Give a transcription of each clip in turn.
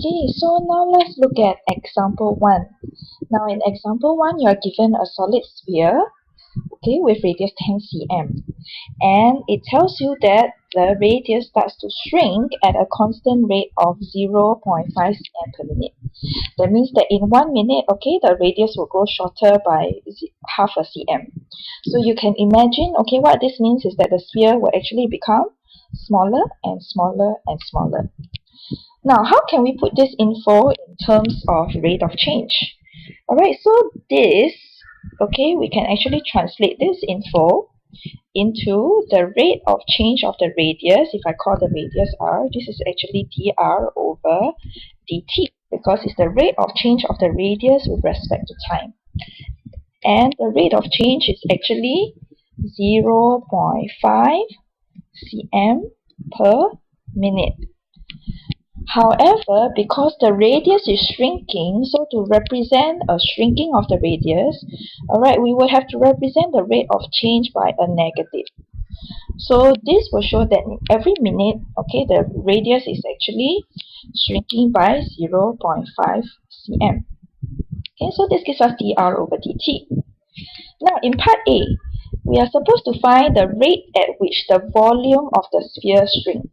Okay, so now let's look at example 1. Now in example 1, you are given a solid sphere, okay, with radius 10 cm. And it tells you that the radius starts to shrink at a constant rate of 0.5 cm per minute. That means that in 1 minute, okay, the radius will grow shorter by half a cm. So you can imagine, okay, what this means is that the sphere will actually become smaller and smaller and smaller. Now, how can we put this info in terms of rate of change? Alright, so this, okay, we can actually translate this info into the rate of change of the radius. If I call the radius r, this is actually dr over dt, because it's the rate of change of the radius with respect to time. And the rate of change is actually 0.5 cm per minute. However, because the radius is shrinking, so to represent a shrinking of the radius, alright, we will have to represent the rate of change by a negative. So this will show that every minute, okay, the radius is actually shrinking by 0.5 cm. Okay, so this gives us dr over dt. Now in part A, we are supposed to find the rate at which the volume of the sphere shrinks.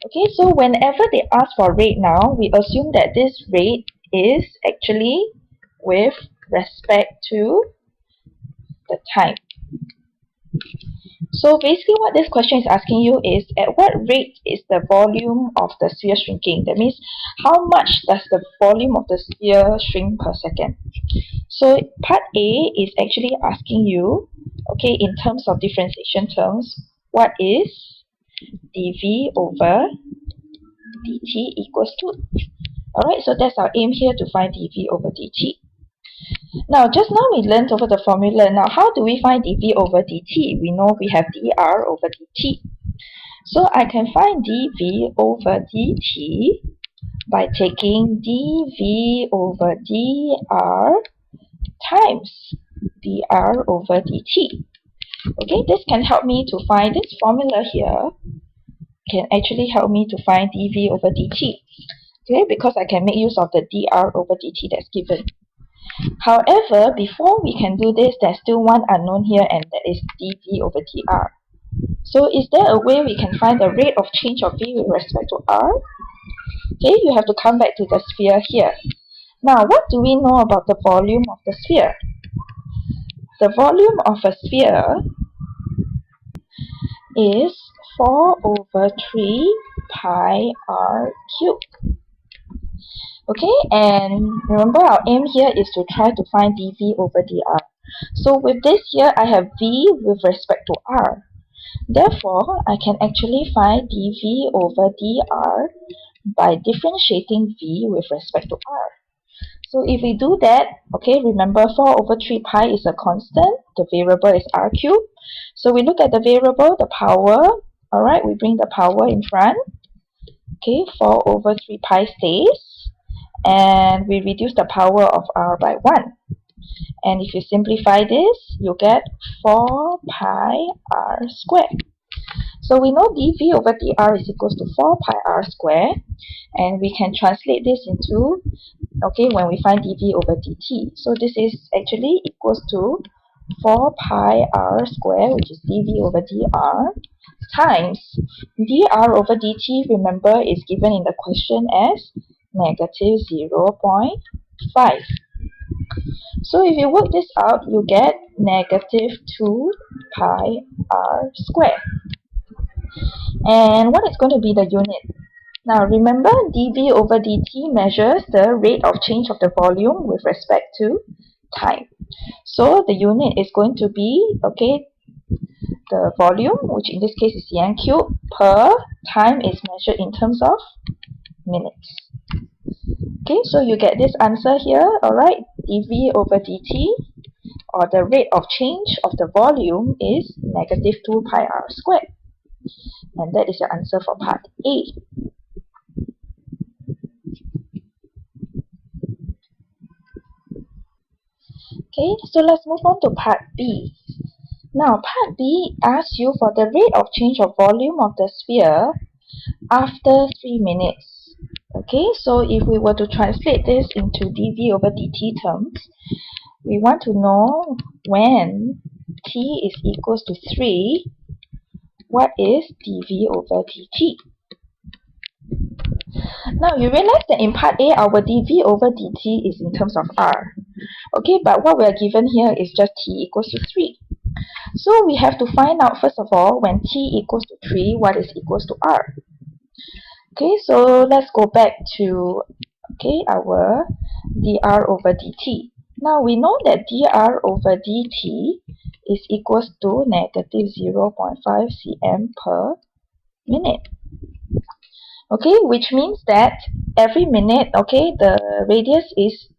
Okay, so whenever they ask for rate now, we assume that this rate is actually with respect to the time. So basically what this question is asking you is, at what rate is the volume of the sphere shrinking? That means, how much does the volume of the sphere shrink per second? So part A is actually asking you, okay, in terms of differentiation terms, what is dv over dt equals to? Alright, so that's our aim here, to find dv over dt. Now, just now we learned over the formula. Now, how do we find dv over dt? We know we have dr over dt. So I can find dv over dt by taking dv over dr times dr over dt. Okay, this can help me to find this formula here, can actually help me to find dv over dt. Okay, because I can make use of the dr over dt that's given. However, before we can do this, there's still one unknown here, and that is dv over dr. So is there a way we can find the rate of change of v with respect to r? Okay, you have to come back to the sphere here. Now, what do we know about the volume of the sphere? The volume of a sphere is 4 over 3 pi r cubed. Okay, and remember our aim here is to try to find dv over dr. So with this here, I have v with respect to r. Therefore, I can actually find dv over dr by differentiating v with respect to r. So if we do that, okay, remember 4 over 3 pi is a constant, the variable is r cubed. So we look at the variable, the power, alright, we bring the power in front. Okay, 4 over 3 pi stays, and we reduce the power of r by 1. And if you simplify this, you get 4 pi r squared. So we know dv over dr is equals to 4 pi r squared, and we can translate this into, okay, when we find dv over dt. So this is actually equals to 4 pi r squared, which is dv over dr, times dr over dt, remember, is given in the question as negative 0.5. So if you work this out, you get negative 2 pi r squared. And what is going to be the unit? Now remember, dv over dt measures the rate of change of the volume with respect to time. So the unit is going to be, okay, the volume, which in this case is cm cubed, per time is measured in terms of minutes. Okay, so you get this answer here, alright, dv over dt, or the rate of change of the volume, is negative 2 pi r squared. And that is your answer for part A. Okay, so let's move on to part B. Now, part B asks you for the rate of change of volume of the sphere after 3 minutes. Okay, so if we were to translate this into dv over dt terms, we want to know when t is equals to 3, what is dv over dt? Now you realize that in part A, our dv over dt is in terms of r. Okay, but what we are given here is just t equals to 3. So we have to find out, first of all, when t equals to 3, what is equals to r. Okay, so let's go back to our dr over dt. Now we know that dr over dt is equals to negative 0.5 cm per minute. Okay, which means that every minute, the radius is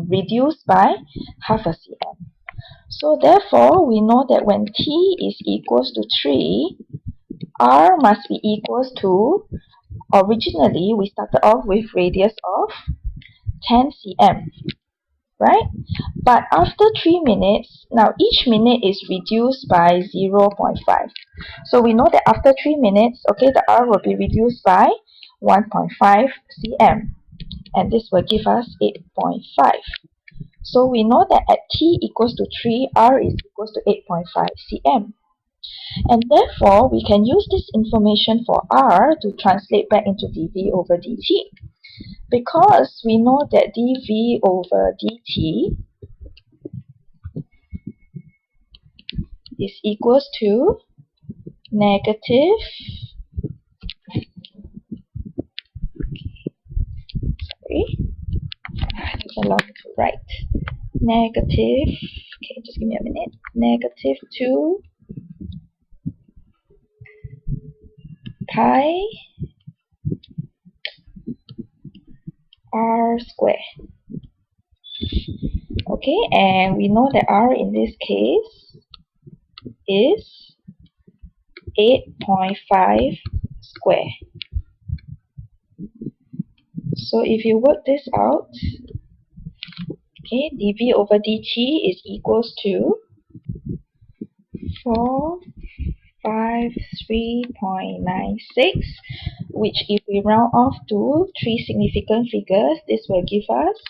reduced by half a cm. So therefore, we know that when t is equals to 3, r must be equals to, originally we started off with radius of 10 cm, right? But after 3 minutes, now each minute is reduced by 0.5. So we know that after 3 minutes, the r will be reduced by 1.5 cm, and this will give us 8.5. So we know that at t equals to 3, r is equals to 8.5 cm. And therefore, we can use this information for r to translate back into dv over dt. Because we know that dv over dt is equals to negative, allow me to write, negative, just give me a minute, negative 2 pi r square. Okay, and we know that r in this case is 8.5 square. So if you work this out, dv over dt is equals to 453.96, which if we round off to 3 significant figures, this will give us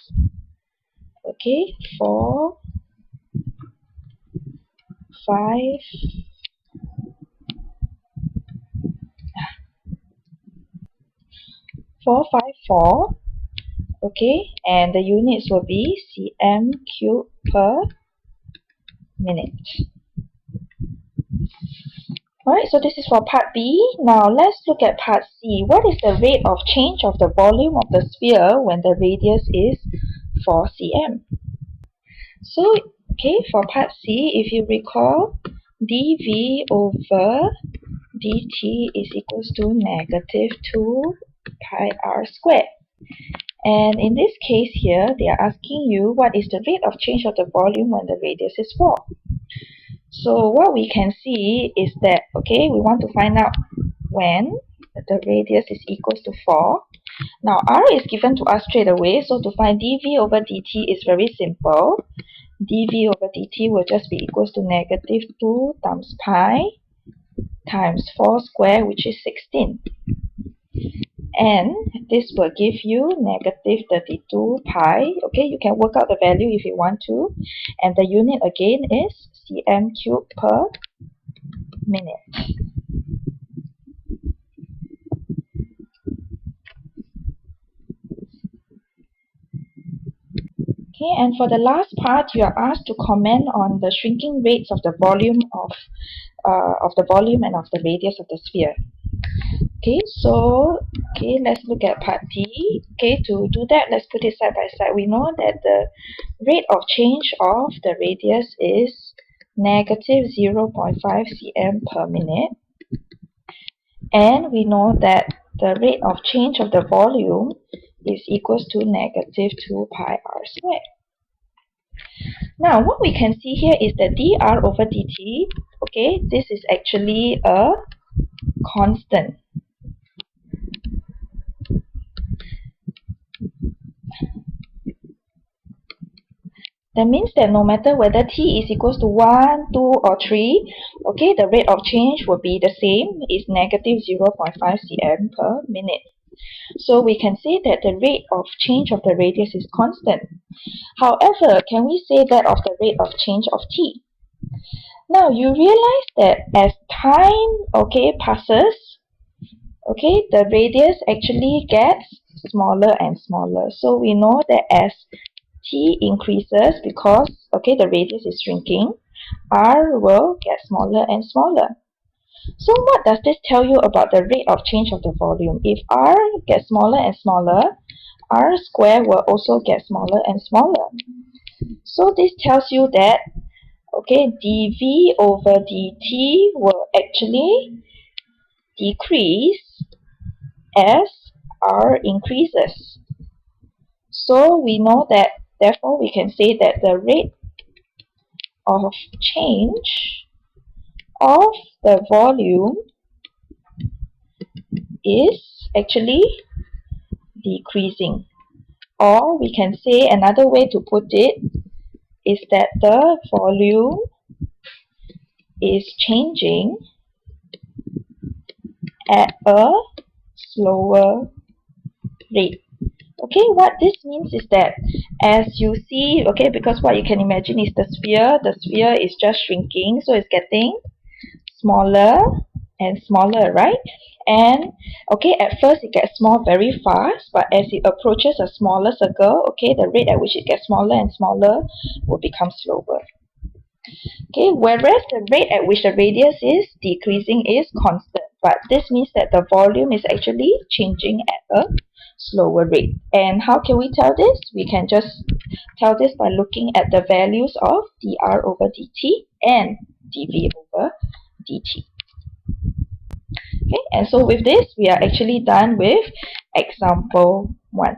454, and the units will be cm cubed per minute. Alright, so this is for part B. Now let's look at part C. What is the rate of change of the volume of the sphere when the radius is 4 cm? So, for part C, if you recall, dv over dt is equals to negative 2 pi r squared. And in this case here, they are asking you what is the rate of change of the volume when the radius is 4. So what we can see is that, we want to find out when the radius is equals to 4. Now r is given to us straight away, so to find dv over dt is very simple. dv over dt will just be equals to negative 2 times pi times 4 square, which is 16. And this will give you negative 32 pi. You can work out the value if you want to. And the unit again is cm cubed per minute. And for the last part, you are asked to comment on the shrinking rates of the volume of the volume and of the radius of the sphere. So let's look at part D. To do that, let's put it side by side. We know that the rate of change of the radius is negative 0.5 cm per minute, and we know that the rate of change of the volume is equals to negative 2 pi r squared. Now what we can see here is that dr over dt, this is actually a constant. That means that no matter whether t is equals to 1, 2 or 3, the rate of change will be the same, is negative 0.5 cm per minute. So we can say that the rate of change of the radius is constant. However, can we say that of the rate of change of t? Now you realize that as time passes, the radius actually gets smaller and smaller. So we know that as t increases, because the radius is shrinking, r will get smaller and smaller. So what does this tell you about the rate of change of the volume? If r gets smaller and smaller, r square will also get smaller and smaller. So this tells you that dv over dt will actually decrease as r increases. So we know that, therefore we can say that the rate of change of the volume is actually decreasing. Or we can say another way to put it is that the volume is changing at a slower rate. What this means is that as you see, because what you can imagine is the sphere is just shrinking, so it's getting smaller and smaller, right? And at first it gets small very fast, but as it approaches a smaller circle, the rate at which it gets smaller and smaller will become slower. Whereas the rate at which the radius is decreasing is constant, but this means that the volume is actually changing at a slower rate. And how can we tell this? We can just tell this by looking at the values of dr over dt and dv over dt. And so with this, we are actually done with example 1.